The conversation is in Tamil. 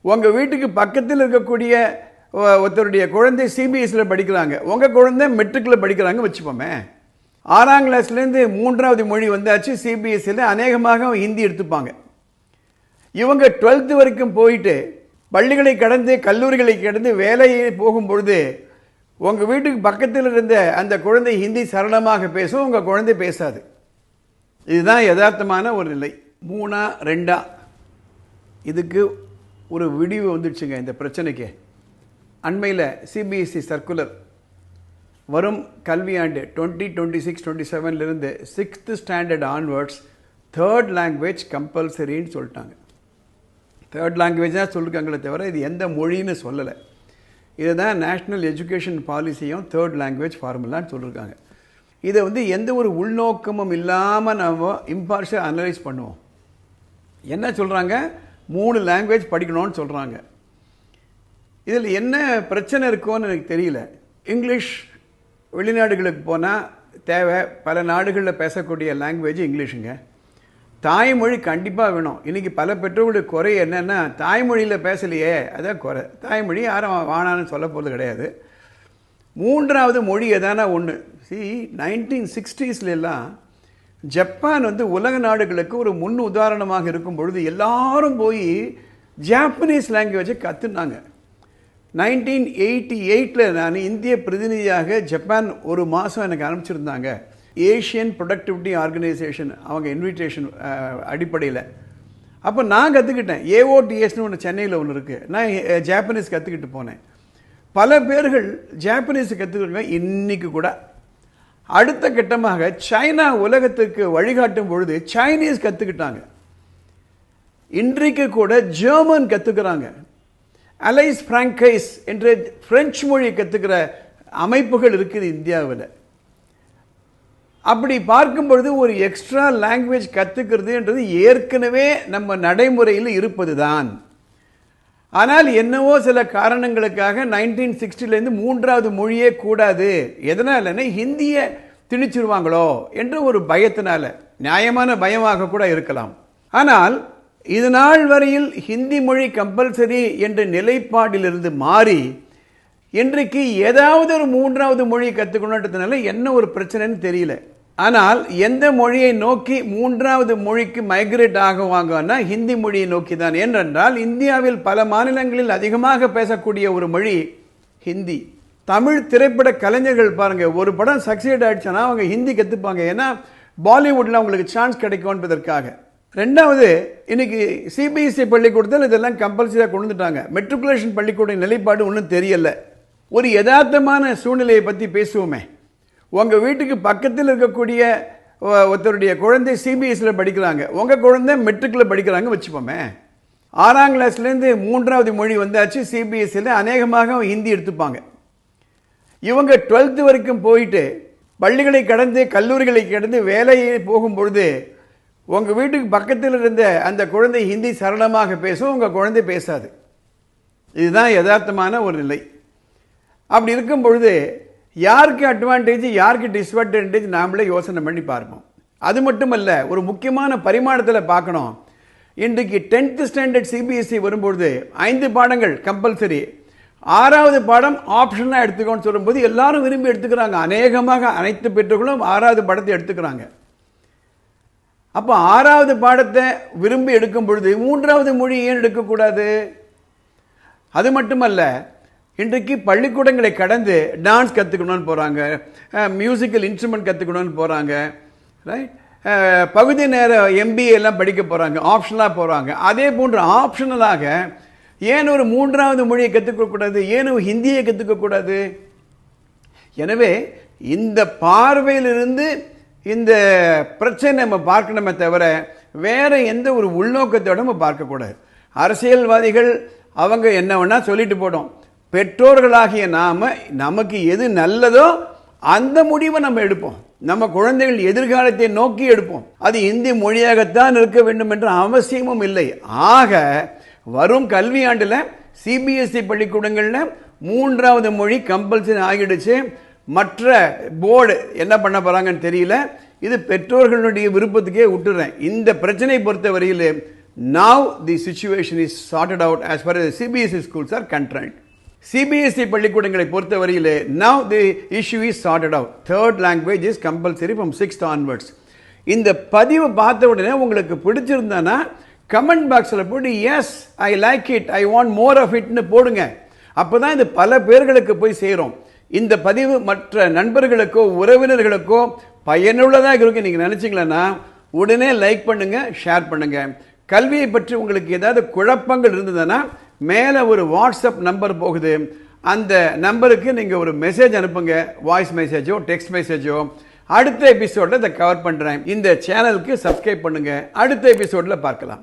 உங்கள் வீட்டுக்கு பக்கத்தில் இருக்கக்கூடிய ஒருத்தருடைய குழந்தை சிபிஎஸ்சியில் படிக்கிறாங்க, உங்கள் குழந்தை மெட்ரிக்கில் படிக்கிறாங்க வச்சுப்போமே. 6ஆம் கிளாஸ்லேருந்து 3வது மொழி வந்தாச்சு. சிபிஎஸ்சியில் அநேகமாக ஹிந்தி எடுத்துப்பாங்க. இவங்க 12th வரைக்கும் போயிட்டு பள்ளிகளை கடந்து கல்லூரிகளை கடந்து வேலையை போகும்பொழுது உங்கள் வீட்டுக்கு பக்கத்தில் இருந்த அந்த குழந்தை ஹிந்தி சரளமாக பேசும், உங்கள் குழந்தை பேசாது. இதுதான் யதார்த்தமான ஒரு நிலை. 3ஆ 2ஆ இதுக்கு ஒரு விடிவு வந்துடுச்சுங்க இந்த பிரச்சனைக்கு. அண்மையில் சிபிஎஸ்சி சர்க்குலர் வரும் கல்வியாண்டு 2026-27 6th standard onwards 3rd language கம்பல்சரின்னு சொல்லிட்டாங்க. 3rd லாங்குவேஜ் தான் சொல்லிருக்காங்களே தவிர இது எந்த மொழின்னு சொல்லலை. இதை தான் நேஷ்னல் எஜுகேஷன் பாலிசியும் 3rd லாங்குவேஜ் ஃபார்முலான்னு சொல்லியிருக்காங்க. இதை எந்த ஒரு உள்நோக்கமும் இல்லாமல் நம்ம இம்பார்ஷியல் அனலைஸ் பண்ணுவோம். என்ன சொல்கிறாங்க, 3 லாங்குவேஜ் படிக்கணும்னு சொல்கிறாங்க. இதில் என்ன பிரச்சனை இருக்கும்னு எனக்கு தெரியல. இங்கிலீஷ் வெளிநாடுகளுக்கு போனால் தேவை, பல நாடுகளில் பேசக்கூடிய லாங்குவேஜ் இங்கிலீஷுங்க. தாய்மொழி கண்டிப்பாக வேணும். இன்றைக்கி பல பெற்றோர்களுடைய குறை என்னென்னா, தாய்மொழியில் பேசலையே அதான் குறை. தாய்மொழி யாரும் வானான்னு சொல்ல போகிறது கிடையாது. 3வது மொழி எதானா ஒன்று. 1960s ஜப்பான் உலக நாடுகளுக்கு ஒரு முன் உதாரணமாக இருக்கும் பொழுது எல்லாரும் போய் ஜாப்பனீஸ் லாங்குவேஜை கற்றுனாங்க. 1988 நான் இந்திய பிரதிநிதியாக ஜப்பான் ஒரு மாதம் எனக்கு அனுப்பிச்சிருந்தாங்க. ஏஷியன் ப்ரொடக்டிவிட்டி ஆர்கனைசேஷன் அவங்க இன்விடேஷன் அடிப்படையில். அப்போ நான் கற்றுக்கிட்டேன். ஏஓடிஎஸ்னு ஒன்று சென்னையில் ஒன்று இருக்குது. நான் ஜாப்பனீஸ் கற்றுக்கிட்டு போனேன். பல பேர்கள் ஜாப்பனீஸ் கற்றுக்கிட்டு இன்றைக்கி கூட. அடுத்த கட்டமாக சைனா உலகத்துக்கு வழிகாட்டும் பொழுது சைனீஸ் கற்றுக்கிட்டாங்க. இன்றைக்கு கூட ஜெர்மன் கற்றுக்கிறாங்க. அலைஸ் பிராங்கைஸ் என்ற பிரெஞ்சு மொழி கற்றுக்கிற அமைப்புகள் இருக்குது இந்தியாவில். அப்படி பார்க்கும் பொழுது ஒரு எக்ஸ்ட்ரா லாங்குவேஜ் கற்றுக்கிறதுன்றது ஏற்கனவே நம்ம நடைமுறையில் இருப்பது தான். ஆனால் என்னவோ சில காரணங்களுக்காக 1960 3வது மொழியே கூடாது. எதனாலன்னா ஹிந்தியை திணிச்சிருவாங்களோ என்ற ஒரு பயத்தினால. நியாயமான பயமாக கூட இருக்கலாம். ஆனால் இது நாள் வரையில் ஹிந்தி மொழி கம்பல்சரி என்ற நிலைப்பாடிலிருந்து மாறி இன்றைக்கு ஏதாவது ஒரு 3வது மொழி கற்றுக்கணுன்றதுனால என்ன ஒரு பிரச்சனைன்னு தெரியல. ஆனால் எந்த மொழியை நோக்கி 3வது மொழிக்கு மைக்ரேட் ஆகுவாங்கன்னா ஹிந்தி மொழியை நோக்கி தான். ஏனென்றால் இந்தியாவில் பல மாநிலங்களில் அதிகமாக பேசக்கூடிய ஒரு மொழி ஹிந்தி. தமிழ் திரைப்பட கலைஞர்கள் பாருங்க, ஒரு படம் சக்சீட் ஆயிடுச்சுன்னா அவங்க ஹிந்தி கற்றுப்பாங்க. ஏன்னா பாலிவுட்டில் அவங்களுக்கு சான்ஸ் கிடைக்கும் என்பதற்காக. 2வது, இன்னைக்கு சிபிஎஸ்சி பள்ளிக்கூடத்தில் இதெல்லாம் கம்பல்சரியாக கொண்டு வந்துட்டாங்க. மெட்ரிகுலேஷன் பள்ளிக்கூட நிலைப்பாடு ஒன்றும் தெரியல. ஒரு யதார்த்தமான சூழ்நிலையை பற்றி பேசுவோமே. உங்கள் வீட்டுக்கு பக்கத்தில் இருக்கக்கூடிய ஒருத்தருடைய குழந்தை சிபிஎஸ்சியில் படிக்கிறாங்க, உங்கள் குழந்தை மெட்ரிக்கில் படிக்கிறாங்க வச்சுப்போமே. 6ஆம் கிளாஸ்லேருந்து 3வது மொழி வந்தாச்சு. சிபிஎஸ்சியில் அநேகமாக ஹிந்தி எடுத்துப்பாங்க. இவங்க 12th வரைக்கும் போயிட்டு பள்ளிகளை கடந்து கல்லூரிகளை கடந்து வேலையை போகும்பொழுது உங்கள் வீட்டுக்கு பக்கத்தில் இருந்த அந்த குழந்தை ஹிந்தி சரளமாக பேசும், உங்கள் குழந்தை பேசாது. இதுதான் யதார்த்தமான ஒரு நிலை. அப்படி இருக்கும் பொழுது யாருக்கு அட்வான்டேஜ் யாருக்கு டிஸ்அட்வான்டேஜ் நாமளே யோசனை பண்ணி பார்ப்போம். அது மட்டுமல்ல, ஒரு முக்கியமான பரிமாணத்தில் பார்க்கணும். இன்றைக்கு 10th ஸ்டாண்டர்ட் சிபிஎஸ்சி வரும்பொழுது 5 பாடங்கள் கம்பல்சரி, 6வது பாடம் ஆப்ஷனாக எடுத்துக்கோன்னு சொல்லும்போது எல்லாரும் விரும்பி எடுத்துக்கிறாங்க. அநேகமாக அனைத்து பெற்றோர்களும் 6வது பாடத்தை எடுத்துக்கிறாங்க. அப்போ 6வது பாடத்தை விரும்பி எடுக்கும் பொழுது 3வது மொழி ஏன் எடுக்கக்கூடாது? அது மட்டுமல்ல, இன்றைக்கு பள்ளிக்கூடங்களை கடந்து டான்ஸ் கற்றுக்கணும்னு போகிறாங்க, மியூசிக்கல் இன்ஸ்ட்ருமெண்ட் கற்றுக்கணும்னு போகிறாங்க, ரைட், பகுதி நேர எம்பிஏ எல்லாம் படிக்க போகிறாங்க, ஆப்ஷனலாக போகிறாங்க. அதே போன்று ஆப்ஷனலாக ஏன் ஒரு 3வது மொழியை கற்றுக்கக்கூடாது? ஏன் ஹிந்தியை கற்றுக்கக்கூடாது? எனவே இந்த பார்வையிலிருந்து இந்த பிரச்சனை நம்ம பார்க்கணுமே தவிர வேற எந்த ஒரு உள்நோக்கத்தோட நம்ம பார்க்கக்கூடாது. அரசியல்வாதிகள் அவங்க என்ன வேணா சொல்லிட்டு போட்டோம். பெற்றோர்களாகிய நமக்கு எது நல்லதோ அந்த முடிவை நம்ம எடுப்போம். நம்ம குழந்தைகள் எதிர்காலத்தை நோக்கி எடுப்போம். அது இந்தி மொழியாகத்தான் இருக்க வேண்டும் என்ற அவசியமும் இல்லை. ஆக வரும் கல்வியாண்டில் சிபிஎஸ்சி பள்ளிக்கூடங்களில் 3வது மொழி கம்பல்சரி ஆகிடுச்சு. மற்ற போர்டு என்ன பண்ண போறாங்கன்னு தெரியல. இது பெற்றோர்களுடைய விருப்பத்துக்கே விட்டுறேன். இந்த பிரச்சனை பொறுத்த வரையில் now the situation is sorted out as far as the CBSE schools are concerned. CBSE பள்ளிக்கூடங்களை பொறுத்தவரையிலே now the issue is sorted out. Third language is compulsory from 6th onwards. இந்த பதிவு பார்த்த உடனே உங்களுக்கு பிடிச்சிருந்தானா கமெண்ட் பாக்ஸில் போட்டு yes I like it, I want more of இட்னு போடுங்க. அப்போ தான் இது பல பேர்களுக்கு போய் சேரும். இந்த பதிவு மற்ற நண்பர்களுக்கோ உறவினர்களுக்கோ பயனுள்ளதாக இருக்கு நீங்கள் நினச்சிங்களன்னா உடனே லைக் பண்ணுங்க, ஷேர் பண்ணுங்க. கல்வியை பற்றி உங்களுக்கு ஏதாவது குழப்பங்கள் இருந்ததுன்னா மேலே ஒரு வாட்ஸ்அப் நம்பர் போகுது, அந்த நம்பருக்கு நீங்கள் ஒரு மெசேஜ் அனுப்புங்க, வாய்ஸ் மெசேஜோ டெக்ஸ்ட் மெசேஜோ. அடுத்த எபிசோடில் இதை கவர் பண்ணுறேன். இந்த சேனலுக்கு சப்ஸ்கிரைப் பண்ணுங்க. அடுத்த எபிசோடில் பார்க்கலாம்.